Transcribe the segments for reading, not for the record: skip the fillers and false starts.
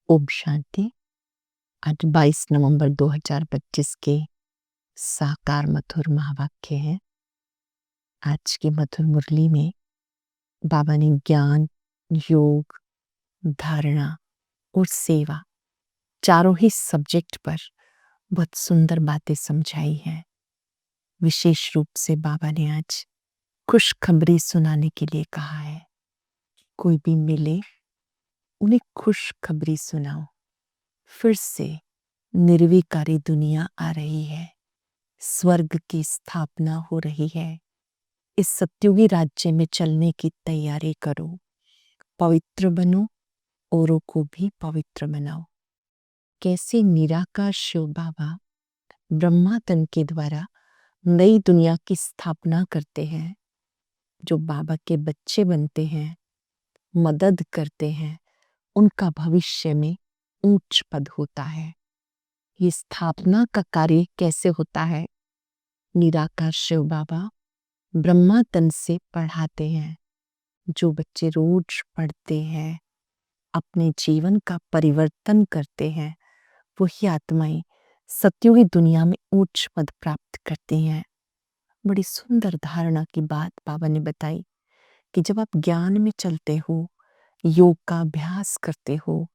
ओम शांति। आज 22 नवंबर 2025 के साकार मधुर महावाक्य हैं। आज की मधुर मुरली में बाबा ने ज्ञान, योग, धारणा और सेवा चारों ही सब्जेक्ट पर बहुत सुंदर बातें समझाई हैं। विशेष रूप से बाबा ने आज खुशखबरी सुनाने के लिए कहा है। कोई भी मिले उन्हें खुशखबरी सुनाओ। फिर से निर्विकारी दुनिया आ रही है, स्वर्ग की स्थापना हो रही है। इस सत्युगी राज्य में चलने की तैयारी करो। पवित्र बनो, औरों को भी पवित्र बनाओ। कैसे निराकार शिव बाबा ब्रह्मा तन के द्वारा नई दुनिया की स्थापना करते हैं। जो बाबा के बच्चे बनते हैं, मदद करते हैं, उनका भविष्य में ऊंच पद होता है। ये स्थापना का कार्य कैसे होता है? निराकार शिव बाबा ब्रह्मा तन से पढ़ाते हैं। जो बच्चे रोज पढ़ते हैं, अपने जीवन का परिवर्तन करते हैं, वही आत्माएं सत्युगी दुनिया में उच्च पद प्राप्त करती हैं। बड़ी सुंदर धारणा की बात बाबा ने बताई कि जब आप ज्ञान में चलते हो, योग का अभ्यास करते हो,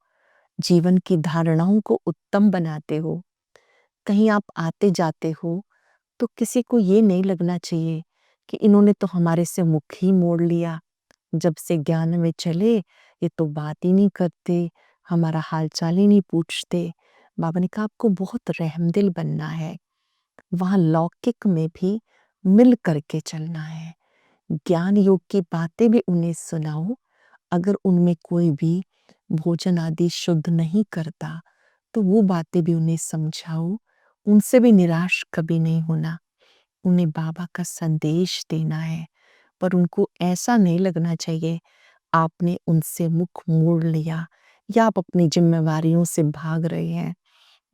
जीवन की धारणाओं को उत्तम बनाते हो, कहीं आप आते जाते हो तो किसी को ये नहीं लगना चाहिए कि इन्होंने तो हमारे से मुख ही मोड़ लिया। जब से ज्ञान में चले ये तो बात ही नहीं करते, हमारा हालचाल ही नहीं पूछते। बाबा ने कहा आपको बहुत रहमदिल बनना है। वहां लौकिक में भी मिल करके चलना है। ज्ञान योग की बातें भी उन्हें सुनाओ। अगर उनमें कोई भी भोजन आदि शुद्ध नहीं करता तो वो बातें भी उन्हें समझाओ। उनसे भी निराश कभी नहीं होना। उन्हें बाबा का संदेश देना है, पर उनको ऐसा नहीं लगना चाहिए आपने उनसे मुख मोड़ लिया या आप अपनी जिम्मेवारियों से भाग रहे हैं।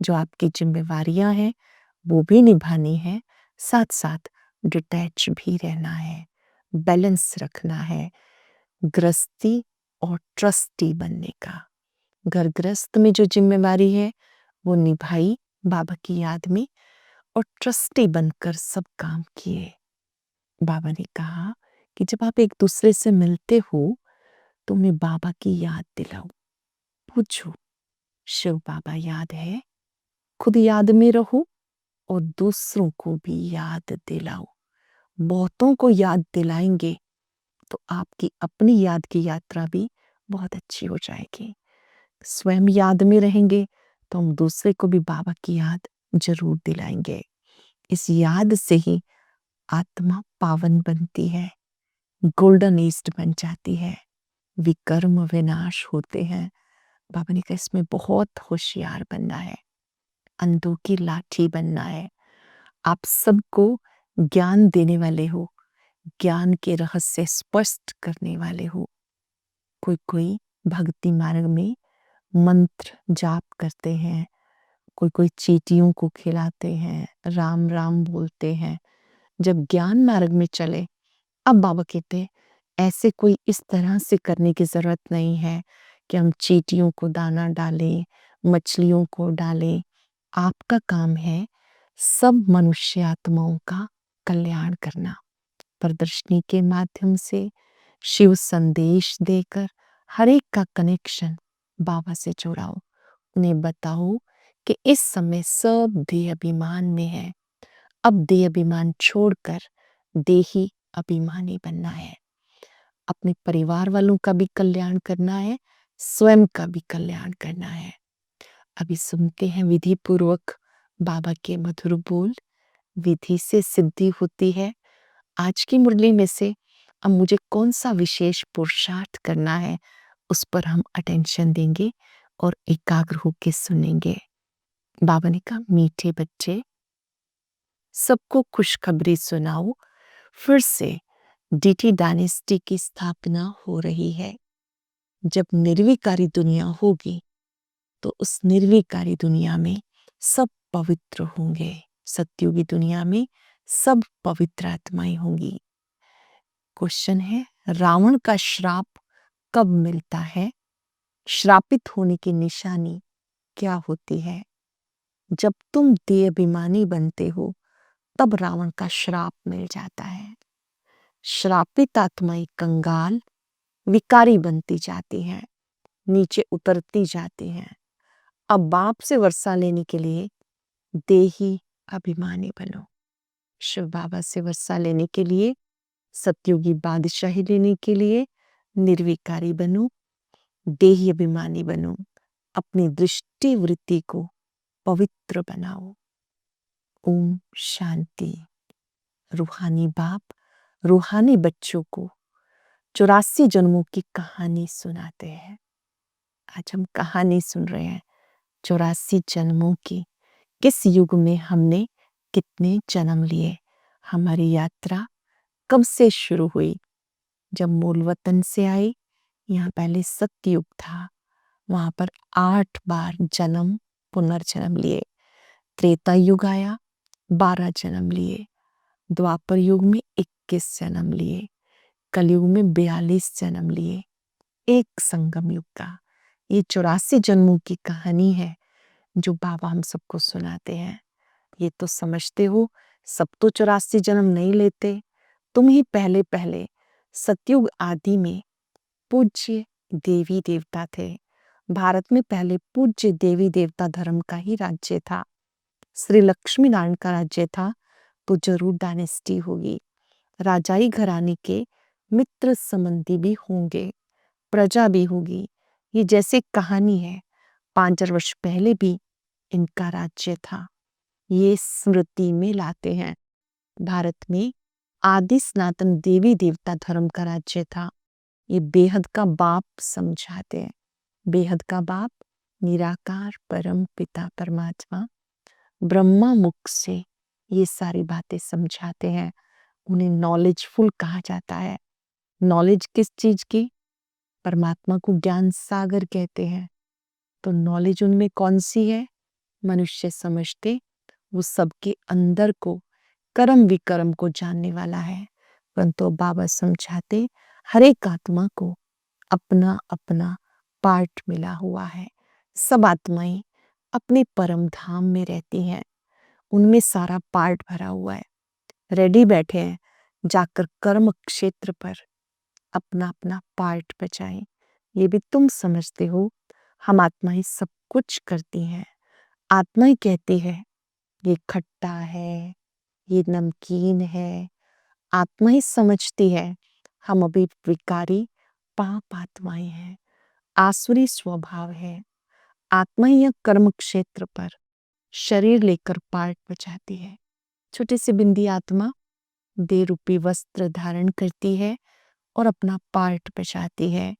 जो आपकी जिम्मेवारियां हैं वो भी निभानी है, साथ साथ डिटैच भी रहना है, बैलेंस रखना है। गृहस्थी और ट्रस्टी बनने का, घर गृहस्थ में जो जिम्मेवारी है वो निभाई बाबा की याद में और ट्रस्टी बनकर सब काम किए। बाबा ने कहा कि जब आप एक दूसरे से मिलते हो तो मैं बाबा की याद दिलाऊं। पूछो शिव बाबा याद है? खुद याद में रहो और दूसरों को भी याद दिलाओ। बहुतों को याद दिलाएंगे तो आपकी अपनी याद की यात्रा भी बहुत अच्छी हो जाएगी। स्वयं याद में रहेंगे तो हम दूसरे को भी बाबा की याद जरूर दिलाएंगे। इस याद से ही आत्मा पावन बनती है, गोल्डन ईस्ट बन जाती है, विकर्म विनाश होते हैं। बाबा ने कहा इसमें बहुत होशियार बनना है, अंधों की लाठी बनना है। आप सबको ज्ञान देने वाले हो, ज्ञान के रहस्य स्पष्ट करने वाले हो। कोई कोई भक्ति मार्ग में मंत्र जाप करते हैं, कोई कोई चींटियों को खिलाते हैं, राम राम बोलते हैं। जब ज्ञान मार्ग में चले, अब बाबा कहते ऐसे कोई इस तरह से करने की जरूरत नहीं है कि हम चींटियों को दाना डालें, मछलियों को डालें। आपका काम है सब मनुष्य आत्माओं का कल्याण करना। प्रदर्शनी के माध्यम से शिव संदेश देकर हर एक का कनेक्शन बाबा से जोड़ाओ। उन्हें बताओ कि इस समय सब देह अभिमान में है। अब देह अभिमान छोड़कर देही अभिमानी बनना है। अपने परिवार वालों का भी कल्याण करना है, स्वयं का भी कल्याण करना है। अभी सुनते हैं विधि पूर्वक बाबा के मधुर बोल। विधि से सिद्धि होती है। आज की मुरली में से अब मुझे कौन सा विशेष पुरुषार्थ करना है उस पर हम अटेंशन देंगे और एकाग्र होकर सुनेंगे। बाबा ने कहा मीठे बच्चे सबको खुशखबरी सुनाओ। फिर से डीटी डायनेस्टी की स्थापना हो रही है। जब निर्विकारी दुनिया होगी तो उस निर्विकारी दुनिया में सब पवित्र होंगे। सत्युगी दुनिया में सब पवित्र आत्माएं होंगी। क्वेश्चन है रावण का श्राप कब मिलता है? श्रापित होने की निशानी क्या होती है? जब तुम देहाभिमानी बनते हो तब रावण का श्राप मिल जाता है। श्रापित आत्माएं कंगाल, विकारी बनती जाती हैं, नीचे उतरती जाती हैं। अब बाप से वर्षा लेने के लिए देही अभिमानी बनो। शिव बाबा से वर्षा लेने के लिए, सतयुगी बादशाही लेने के लिए निर्विकारी बनो, देही अभिमानी बनो। अपनी दृष्टि वृत्ति को पवित्र बनाओ। ओम शांति। रूहानी बाप रूहानी बच्चों को 84 जन्मों की कहानी सुनाते हैं। आज हम कहानी सुन रहे हैं 84 जन्मों की। किस युग में हमने कितने जन्म लिए? हमारी यात्रा कब से शुरू हुई? जब मूल वतन से आए, यहाँ पहले सतयुग था, वहां पर 8 बार जन्म पुनर्जन्म लिए। त्रेता युग आया, 12 जन्म लिए। द्वापर युग में 21 जन्म लिए। कलयुग में 42 जन्म लिए। एक संगम युग का ये 84 जन्मों की कहानी है जो बाबा हम सबको सुनाते हैं। ये तो समझते हो सब तो 84 जन्म नहीं लेते। तुम ही पहले पहले सतयुग आदि में पूज्य देवी देवता थे। भारत में पहले पूज्य देवी देवता धर्म का ही राज्य था। श्री लक्ष्मी नारायण का राज्य था तो जरूर डायनेस्टी होगी। राजाई घराने के मित्र संबंधी भी होंगे, प्रजा भी होगी। ये जैसे कहानी है, 5,000 वर्ष पहले भी इनका राज्य था। ये स्मृति में लाते हैं। भारत में आदि सनातन देवी देवता धर्म का राज्य था। ये बेहद का बाप समझाते हैं। बेहद का बाप निराकार परम पिता परमात्मा ब्रह्मा मुख से ये सारी बातें समझाते हैं। उन्हें नॉलेजफुल कहा जाता है। नॉलेज किस चीज की? परमात्मा को ज्ञान सागर कहते हैं। तो नॉलेज उनमें कौन सी है? मनुष्य समझते वो सबके अंदर को, कर्म विकर्म को जानने वाला है, परंतु बाबा समझाते हर एक आत्मा को अपना अपना पार्ट मिला हुआ है। सब आत्माएं अपने परम धाम में रहती हैं, उनमें सारा पार्ट भरा हुआ है। रेडी बैठे हैं जाकर कर्म क्षेत्र पर अपना अपना पार्ट बजाएं। ये भी तुम समझते हो, हम आत्माएं सब कुछ करती हैं। आत्माएं कहती है ये खट्टा है, ये नमकीन है। आत्मा ही समझती है हम अभी विकारी पाप आत्माएं हैं, आसुरी स्वभाव है। आत्मा ही यह कर्म क्षेत्र पर शरीर लेकर पार्ट बजाती है। छोटे से बिंदी आत्मा देह रूपी वस्त्र धारण करती है और अपना पार्ट बजाती है।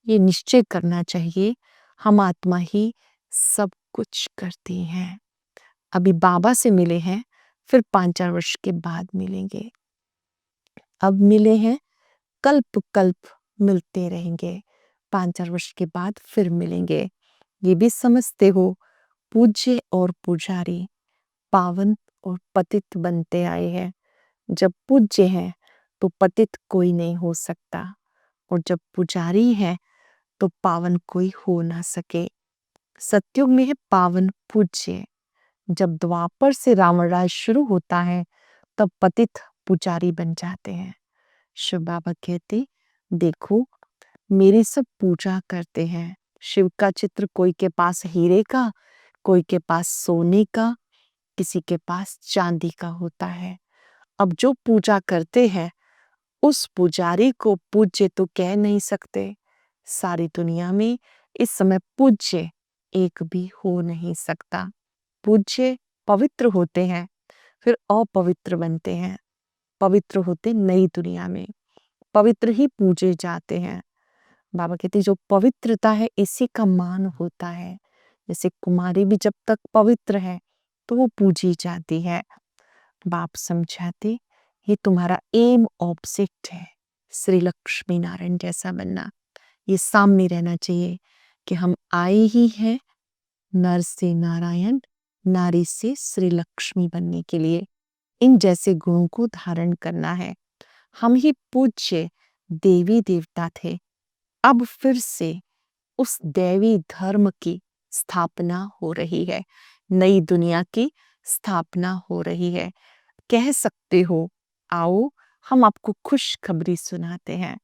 ये निश्चय करना चाहिए हम आत्मा ही सब कुछ करती हैं। अभी बाबा से मिले हैं, फिर 5,000 वर्ष के बाद मिलेंगे। अब मिले हैं, कल्प कल्प मिलते रहेंगे। 5,000 वर्ष के बाद फिर मिलेंगे। ये भी समझते हो पूज्य और पुजारी पावन और पतित बनते आए हैं। जब पूज्य हैं तो पतित कोई नहीं हो सकता, और जब पुजारी है तो पावन कोई हो ना सके। सतयुग में है पावन पूज्य। जब द्वापर से रावण राज शुरू होता है तब पतित पुजारी बन जाते हैं। शिव बाबा कहते देखो मेरी सब पूजा करते हैं। शिव का चित्र कोई के पास हीरे का, कोई के पास सोने का, किसी के पास चांदी का होता है। अब जो पूजा करते हैं उस पुजारी को पूज्य तो कह नहीं सकते। सारी दुनिया में इस समय पूज्य एक भी हो नहीं सकता। पूज्य पवित्र होते हैं, फिर अपवित्र बनते हैं। पवित्र होते नई दुनिया में, पवित्र ही पूजे जाते हैं। बाबा कहते जो पवित्रता है इसी का मान होता है। जैसे कुमारी भी जब तक पवित्र है तो वो पूजी जाती है। बाप समझाते ये तुम्हारा एम ऑब्जेक्ट है, श्री लक्ष्मी नारायण जैसा बनना। ये सामने रहना चाहिए कि हम आए ही हैं नर से नारायण, नारी से श्री लक्ष्मी बनने के लिए। इन जैसे गुणों को धारण करना है। हम ही पूज्य देवी देवता थे, अब फिर से उस दैवी धर्म की स्थापना हो रही है, नई दुनिया की स्थापना हो रही है। कह सकते हो, आओ हम आपको खुशखबरी सुनाते हैं।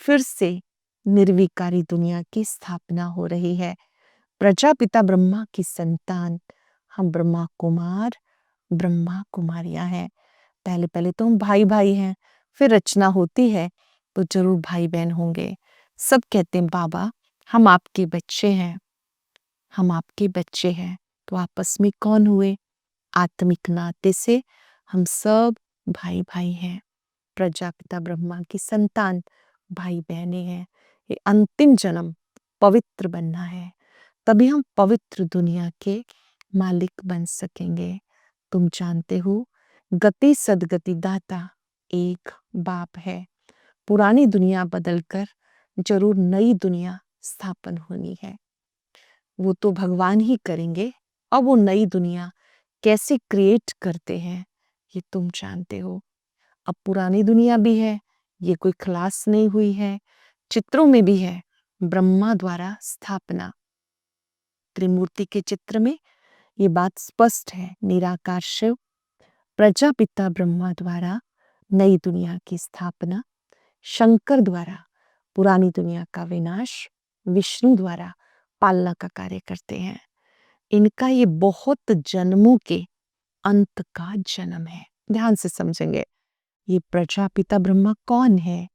फिर से निर्विकारी दुनिया की स्थापना हो रही है। प्रजापिता ब्रह्मा की संतान हम ब्रह्मा कुमार, ब्रह्मा कुमारियां हैं। पहले पहले तो हम भाई भाई हैं, फिर रचना होती है तो जरूर भाई बहन होंगे। सब कहते हैं बाबा हम आपके बच्चे हैं, हम आपके बच्चे हैं। तो आपस में कौन हुए? आत्मिक नाते से हम सब भाई भाई हैं। प्रजापिता ब्रह्मा की संतान भाई बहनें हैं। ये अंतिम जन्म पवित्र बनना है, तभी हम पवित्र दुनिया के मालिक बन सकेंगे। तुम जानते हो, गति सदगति दाता एक बाप है। पुरानी दुनिया बदलकर जरूर नई दुनिया स्थापन होनी है। वो तो भगवान ही करेंगे। अब वो नई दुनिया कैसे क्रिएट करते हैं ये तुम जानते हो। अब पुरानी दुनिया भी है, ये कोई क्लास नहीं हुई है, चित्रों में भी है ब्रह्मा द्वारा स्थापना। त्रिमूर्ति के चित्र में ये बात स्पष्ट है। निराकार शिव, प्रजापिता ब्रह्मा द्वारा नई दुनिया की स्थापना, शंकर द्वारा पुरानी दुनिया का विनाश, विष्णु द्वारा पालना का कार्य करते हैं। इनका ये बहुत जन्मों के अंत का जन्म है। ध्यान से समझेंगे, ये प्रजापिता ब्रह्मा कौन है?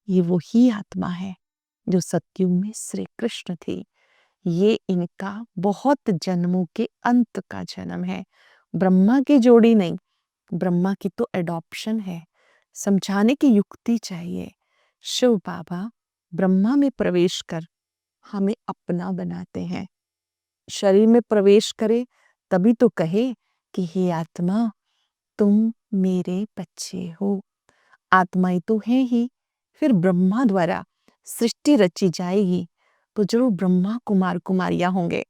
ये वो ही आत्मा है जो सतयुग में श्री कृष्ण थी। ये इनका बहुत जन्मों के अंत का जन्म है। ब्रह्मा की जोड़ी नहीं, ब्रह्मा की तो एडॉप्शन है। समझाने की युक्ति चाहिए। शिव बाबा ब्रह्मा में प्रवेश कर हमें अपना बनाते हैं। शरीर में प्रवेश करे तभी तो कहे कि हे आत्मा तुम मेरे बच्चे हो। आत्माएं तो हैं ही, फिर ब्रह्मा द्वारा सृष्टि रची जाएगी तो जरूर ब्रह्मा कुमार कुमारियां होंगे,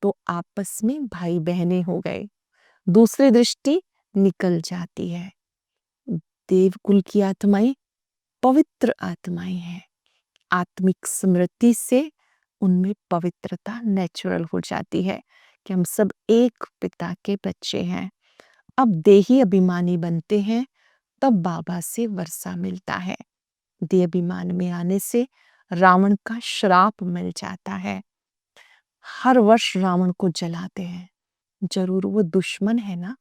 तो आपस में भाई बहनें हो गए। दूसरी दृष्टि निकल जाती है। देवकुल की आत्माएं पवित्र आत्माएं हैं। आत्मिक स्मृति से उनमें पवित्रता नेचुरल हो जाती है कि हम सब एक पिता के बच्चे हैं। अब देही अभिमानी बनते हैं तब बाबा से वर्षा मिलता है। देह अभिमान में आने से रावण का श्राप मिल जाता है। हर वर्ष रावण को जलाते हैं, जरूर वो दुश्मन है ना।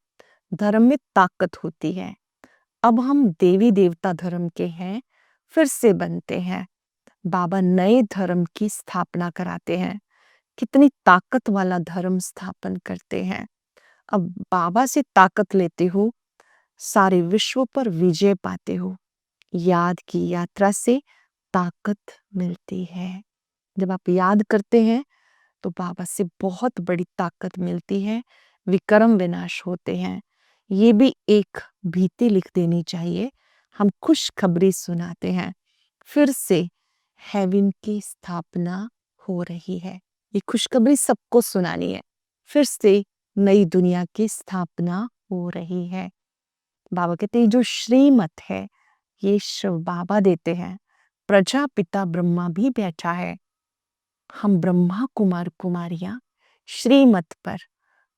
धर्म में ताकत होती है। अब हम देवी देवता धर्म के हैं, फिर से बनते हैं। बाबा नए धर्म की स्थापना कराते हैं। कितनी ताकत वाला धर्म स्थापन करते हैं। अब बाबा से ताकत लेते हो, सारे विश्व पर विजय पाते हो। याद की यात्रा से ताकत मिलती है। जब आप याद करते हैं तो बाबा से बहुत बड़ी ताकत मिलती है। विक्रम विनाश होते हैं। ये भी एक भीति लिख देनी चाहिए। हम खुशखबरी सुनाते हैं, फिर से हेवन की स्थापना हो रही है। ये खुशखबरी सबको सुनानी है। फिर से नई दुनिया की स्थापना हो रही है। बाबा कहते हैं जो श्रीमत है ये शिव बाबा देते हैं। प्रजापिता ब्रह्मा भी बैठा है। हम ब्रह्मा कुमार कुमारियां श्रीमत पर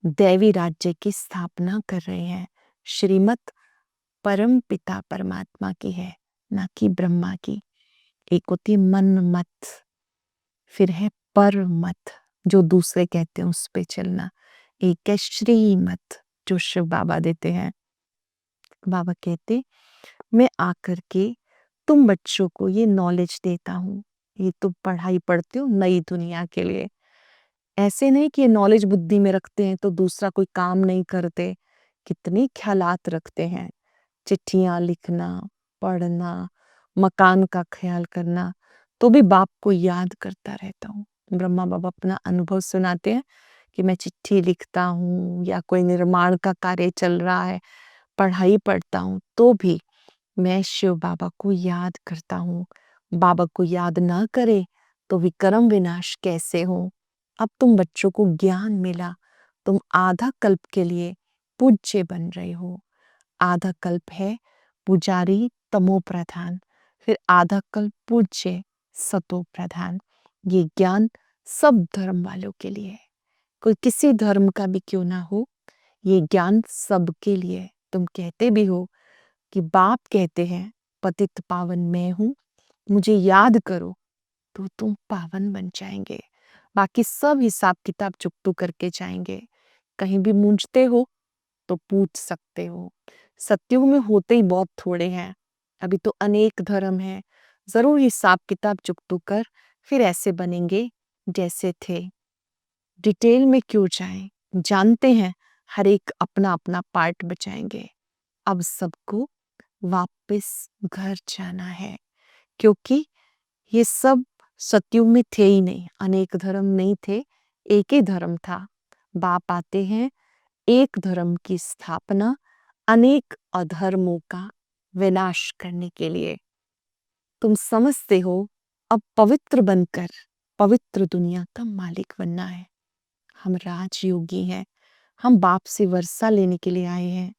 दैवी राज्य की स्थापना कर रहे हैं। श्रीमत परम पिता परमात्मा की है, ना कि ब्रह्मा की। एक होती है मन मत, फिर है पर मत जो दूसरे कहते हैं उस पे चलना। एक है श्रीमत जो शिव बाबा देते हैं। बाबा कहते मैं आकर के तुम बच्चों को ये नॉलेज देता हूँ। ये तो पढ़ाई पढ़ते हो नई दुनिया के लिए। ऐसे नहीं कि ये नॉलेज बुद्धि में रखते हैं तो दूसरा कोई काम नहीं करते। कितने ख्यालात रखते हैं। चिट्ठियां लिखना, पढ़ना, मकान का ख्याल करना, तो भी बाप को याद करता रहता हूँ। ब्रह्मा बाबा अपना अनुभव सुनाते हैं कि मैं चिट्ठी लिखता हूँ या कोई निर्माण का कार्य चल रहा है, पढ़ाई पढ़ता हूँ, तो भी मैं शिव बाबा को याद करता हूँ। बाबा को याद ना करे तो विक्रम विनाश कैसे हो। अब तुम बच्चों को ज्ञान मिला, तुम आधा कल्प के लिए पूज्य बन रहे हो। आधा कल्प है पुजारी तमो प्रधान, फिर आधा कल्प पूज्य सतो प्रधान। ये ज्ञान सब धर्म वालों के लिए है, कोई किसी धर्म का भी क्यों ना हो, ये ज्ञान सबके लिए है। तुम कहते भी हो कि बाप कहते हैं पतित पावन मैं हूं, मुझे याद करो, तो तुम पावन बन जाएंगे। बाकी सब हिसाब किताब चुकतू करके जाएंगे। कहीं भी मूंझते हो तो पूछ सकते हो। सत्युग में होते ही बहुत थोड़े हैं, अभी तो अनेक धर्म हैं। जरूर हिसाब किताब चुकतू कर फिर ऐसे बनेंगे जैसे थे। डिटेल में क्यों जाएं, जानते हैं हर एक अपना अपना पार्ट बचाएंगे। अब सबको वापस घर जाना है, क्योंकि ये सब सतयुग में थे ही नहीं, अनेक धर्म नहीं थे, एक ही धर्म था। बाप आते हैं एक धर्म की स्थापना, अनेक अधर्मों का विनाश करने के लिए। तुम समझते हो अब पवित्र बनकर पवित्र दुनिया का मालिक बनना है। हम राजयोगी हैं, हम बाप से वर्षा लेने के लिए आए हैं।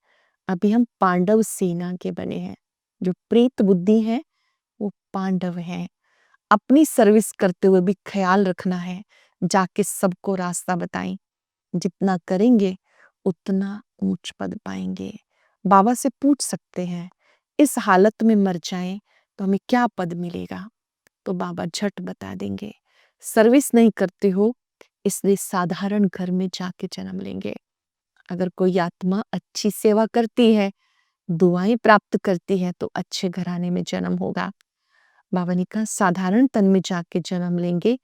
अभी हम पांडव सेना के बने हैं। जो प्रेत बुद्धि है वो पांडव हैं। अपनी सर्विस करते हुए भी ख्याल रखना है, जाके सबको रास्ता बताएं। जितना करेंगे उतना ऊंच पद पाएंगे। बाबा से पूछ सकते हैं इस हालत में मर जाएं तो हमें क्या पद मिलेगा, तो बाबा झट बता देंगे। सर्विस नहीं करते हो इसलिए साधारण घर में जाके जन्म लेंगे। अगर कोई आत्मा अच्छी सेवा करती है, दुआएं प्राप्त करती है, तो अच्छे घराने में जन्म होगा। बाबा ने कहा साधारण तन में जाके जन्म लेंगे,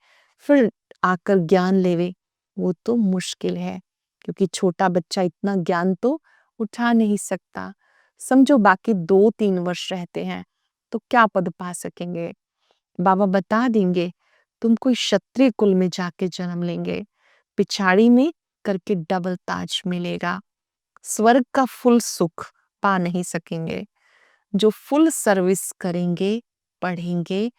फिर आकर ज्ञान लेवे, वो तो मुश्किल है, क्योंकि छोटा बच्चा इतना ज्ञान तो उठा नहीं सकता। समझो बाकी 2-3 वर्ष रहते हैं तो क्या पद पा सकेंगे। बाबा बता देंगे तुम कोई क्षत्रिय कुल में जाके जन्म लेंगे, पिछाड़ी में करके डबल ताज मिलेगा। स्वर्ग का फुल सुख पा नहीं सकेंगे। जो फुल सर्विस करेंगे, पढ़ेंगे,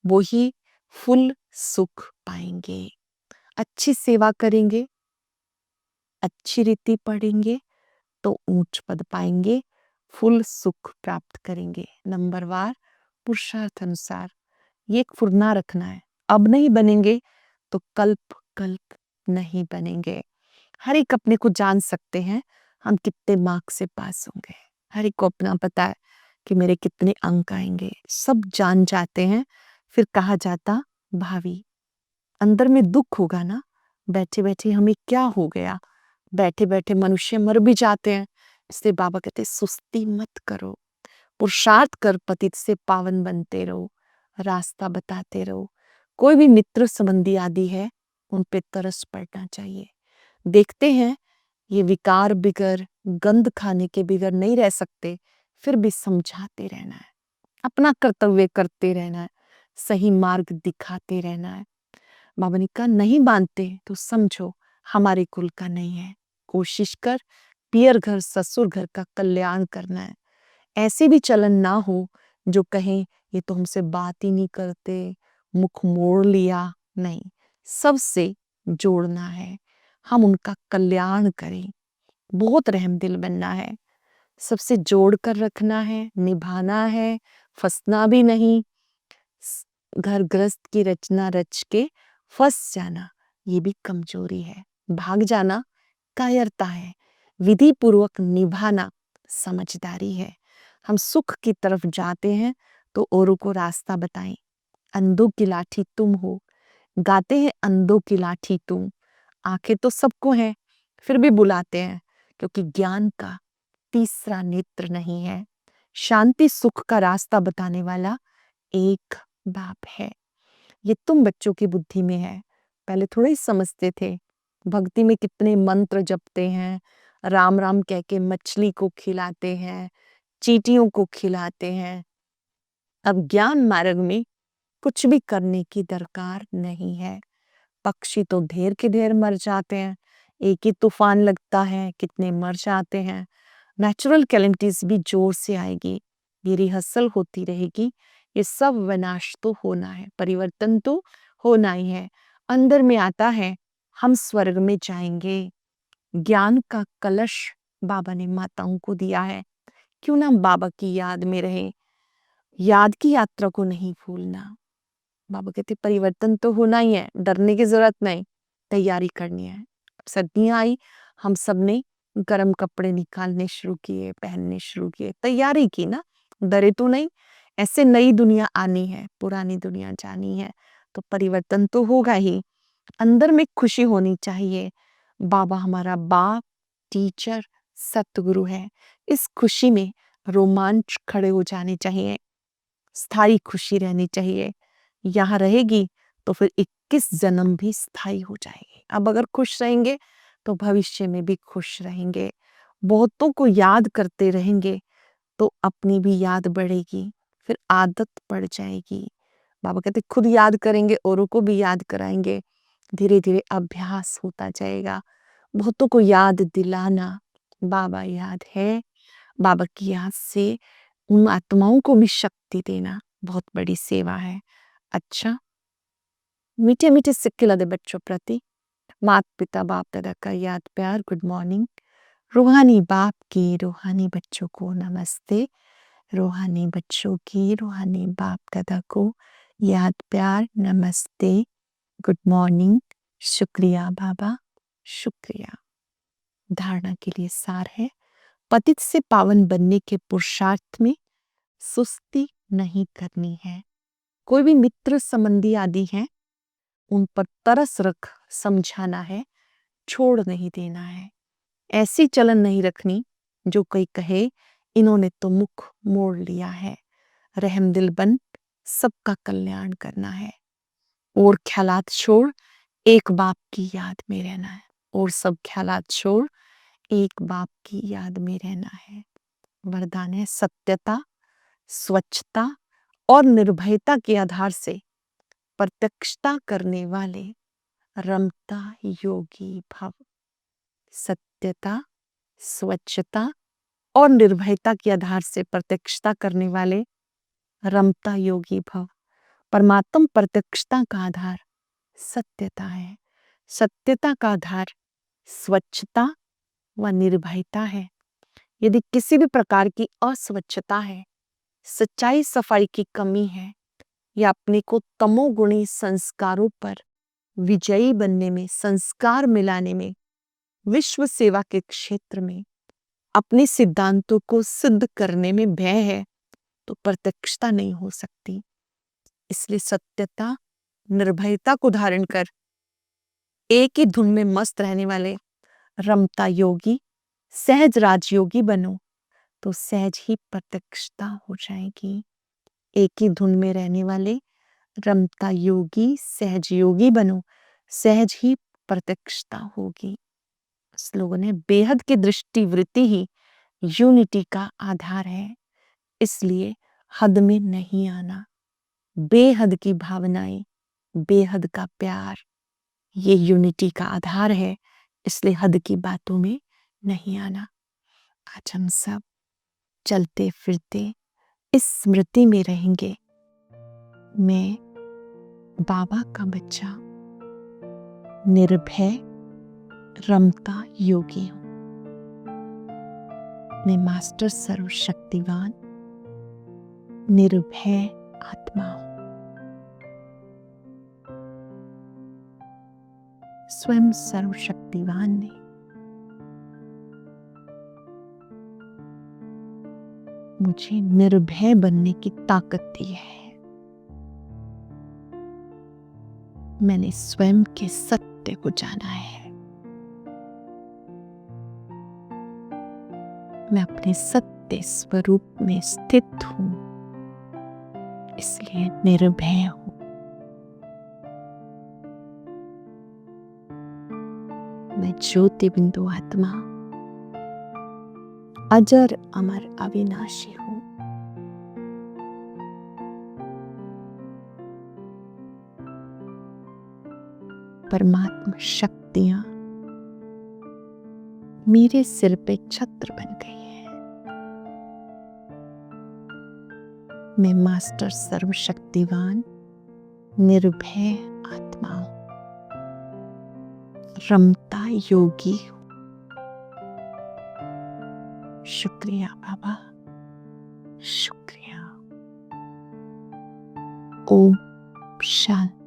वो ही फुल सुख पाएंगे। अच्छी सेवा करेंगे, अच्छी रीति पढ़ेंगे तो ऊंच पद पाएंगे, फुल सुख प्राप्त करेंगे। नंबरवार पुरुषार्थ अनुसार ये एक फुरना रखना है। अब नहीं बनेंगे तो कल्प कल्प नहीं बनेंगे। हर एक अपने को जान सकते हैं हम कितने मार्क्स से पास होंगे। हर एक को अपना पता है कि मेरे कितने अंक आएंगे, सब जान जाते हैं। फिर कहा जाता भावी, अंदर में दुख होगा ना, बैठे बैठे हमें क्या हो गया, बैठे बैठे मनुष्य मर भी जाते हैं। इसलिए बाबा कहते सुस्ती मत करो, पुरुषार्थ कर पतित से पावन बनते रहो, रास्ता बताते रहो। कोई भी मित्र संबंधी आदि है उन पे तरस पड़ना चाहिए। देखते हैं ये विकार बिगर, गंध खाने के बिगर नहीं रह सकते, फिर भी समझाते रहना है, अपना कर्तव्य करते रहना है, सही मार्ग दिखाते रहना है। बाबा ने कहा नहीं मानते तो समझो हमारे कुल का नहीं है। कोशिश कर पियर घर ससुर घर का कल्याण करना है। ऐसे भी चलन ना हो जो कहें ये तो हमसे बात ही नहीं करते, मुख मोड़ लिया। नहीं, सबसे जोड़ना है, हम उनका कल्याण करें। बहुत रहमदिल बनना है, सबसे जोड़ कर रखना है, निभाना है, फंसना भी नहीं। घर गृहस्थ की रचना रच के फंस जाना ये भी कमजोरी है। भाग जाना कायरता है, विधि पूर्वक निभाना समझदारी है। हम सुख की तरफ जाते हैं तो औरों को रास्ता बताएं। अंधों की लाठी तुम हो, गाते हैं अंधों की लाठी तुम। आंखें तो सबको हैं, फिर भी बुलाते हैं, क्योंकि ज्ञान का तीसरा नेत्र नहीं है। शांति सुख का रास्ता बताने वाला एक बाप है। ये तुम बच्चों की बुद्धि में है, पहले थोड़े ही समझते थे। भक्ति में कितने मंत्र जपते हैं, राम राम कह के मछली को खिलाते हैं, चींटियों को खिलाते हैं। अब ज्ञान मार्ग में कुछ भी करने की दरकार नहीं है। पक्षी तो ढेर के ढेर मर जाते हैं, एक ही तूफान लगता है कितने मर जाते हैं। नेचुरल कैलेमिटीज भी जोर से आएगी, ये रिहर्सल होती रहेगी। ये सब विनाश तो होना है, परिवर्तन तो होना ही है। अंदर में आता है हम स्वर्ग में जाएंगे। ज्ञान का कलश बाबा ने माताओं को दिया है, क्यों ना बाबा की याद में रहे। याद की यात्रा को नहीं भूलना, बाबा कहते परिवर्तन तो होना ही है, डरने की जरूरत नहीं, तैयारी करनी है। सर्दियां आई, हम सब ने गर्म कपड़े निकालने शुरू किए, पहनने शुरू किए, तैयारी की ना, डरे तो नहीं। ऐसे नई दुनिया आनी है, पुरानी दुनिया जानी है, तो परिवर्तन तो होगा ही। अंदर में खुशी होनी चाहिए। बाबा हमारा बाप, टीचर, सतगुरु है। इस खुशी में रोमांच खड़े हो जाने चाहिए, स्थायी खुशी रहनी चाहिए। यहाँ रहेगी तो फिर 21 जन्म भी स्थायी हो जाएंगे। अब अगर खुश रहेंगे तो भविष्य में भी खुश रहेंगे। बहुतों को याद करते रहेंगे तो अपनी भी याद बढ़ेगी, फिर आदत पड़ जाएगी। बाबा कहते खुद याद करेंगे, औरों को भी याद कराएंगे, धीरे धीरे अभ्यास होता जाएगा। बहुतों को याद दिलाना, बाबा याद है, बाबा की याद से उन आत्माओं को भी शक्ति देना बहुत बड़ी सेवा है। अच्छा, मीठे मीठे सिक्के लदे बच्चों प्रति माता पिता बाप दादा का याद प्यार, गुड मॉर्निंग। रूहानी बाप की रूहानी बच्चों को नमस्ते। रूहानी बच्चों की रूहानी बाप दादा को याद प्यार, नमस्ते, गुड मॉर्निंग। शुक्रिया बाबा, शुक्रिया। धारणा के लिए सार है, पतित से पावन बनने के पुरुषार्थ में सुस्ती नहीं करनी है। कोई भी मित्र संबंधी आदि हैं, उन पर तरस रख समझाना है, छोड़ नहीं देना है। ऐसी चलन नहीं रखनी जो कोई कहे इन्होंने तो मुख मोड़ लिया है। रहमदिल बन सबका कल्याण करना है। और ख्यालात छोड़ एक बाप की याद में रहना है। और सब ख्यालात छोड़ एक बाप की याद में रहना है। वरदान है, सत्यता, स्वच्छता और निर्भयता के आधार से प्रत्यक्षता करने वाले रमता योगी भव। सत्यता, स्वच्छता और निर्भयता के आधार से प्रत्यक्षता करने वाले रमता योगी भव। परमात्म प्रत्यक्षता का आधार सत्यता है। सत्यता का आधार स्वच्छता व निर्भयता है। यदि किसी भी प्रकार की अस्वच्छता है, सच्चाई सफाई की कमी है, या अपने को तमोगुणी संस्कारों पर विजयी बनने में, संस्कार मिलाने में, विश्व सेवा के क्षेत्र में अपने सिद्धांतों को सिद्ध करने में भय है, तो प्रत्यक्षता नहीं हो सकती। इसलिए सत्यता, निर्भयता को धारण कर एक ही धुन में मस्त रहने वाले रमता योगी, सहज राजयोगी बनो तो सहज ही प्रत्यक्षता हो जाएगी। एक ही धुन में रहने वाले रमता योगी, सहज योगी बनो, सहज ही प्रत्यक्षता होगी। स्लोगन है, बेहद की दृष्टि वृत्ति ही यूनिटी का आधार है। इसलिए हद में नहीं आना। बेहद की भावनाएं, बेहद का प्यार, ये यूनिटी का आधार है। इसलिए हद की बातों में नहीं आना। आज हम सब चलते फिरते इस स्मृति में रहेंगे, मैं बाबा का बच्चा, निर्भय रमता योगी हूं। मैं मास्टर सर्वशक्तिवान निर्भय आत्मा हूं। स्वयं सर्वशक्तिवान ने मुझे निर्भय बनने की ताकत दी है। मैंने स्वयं के सत्य को जाना है। मैं अपने सत्य स्वरूप में स्थित हूं, इसलिए निर्भय हूं। मैं ज्योति बिंदु आत्मा, अजर अमर अविनाशी हूं। परमात्मा शक्तियां मेरे सिर पे छत्र बन गई है। मैं मास्टर सर्वशक्तिवान निर्भय आत्मा हूं, रमता योगी हूं। शुक्रिया बाबा, शुक्रिया। ओम शांत।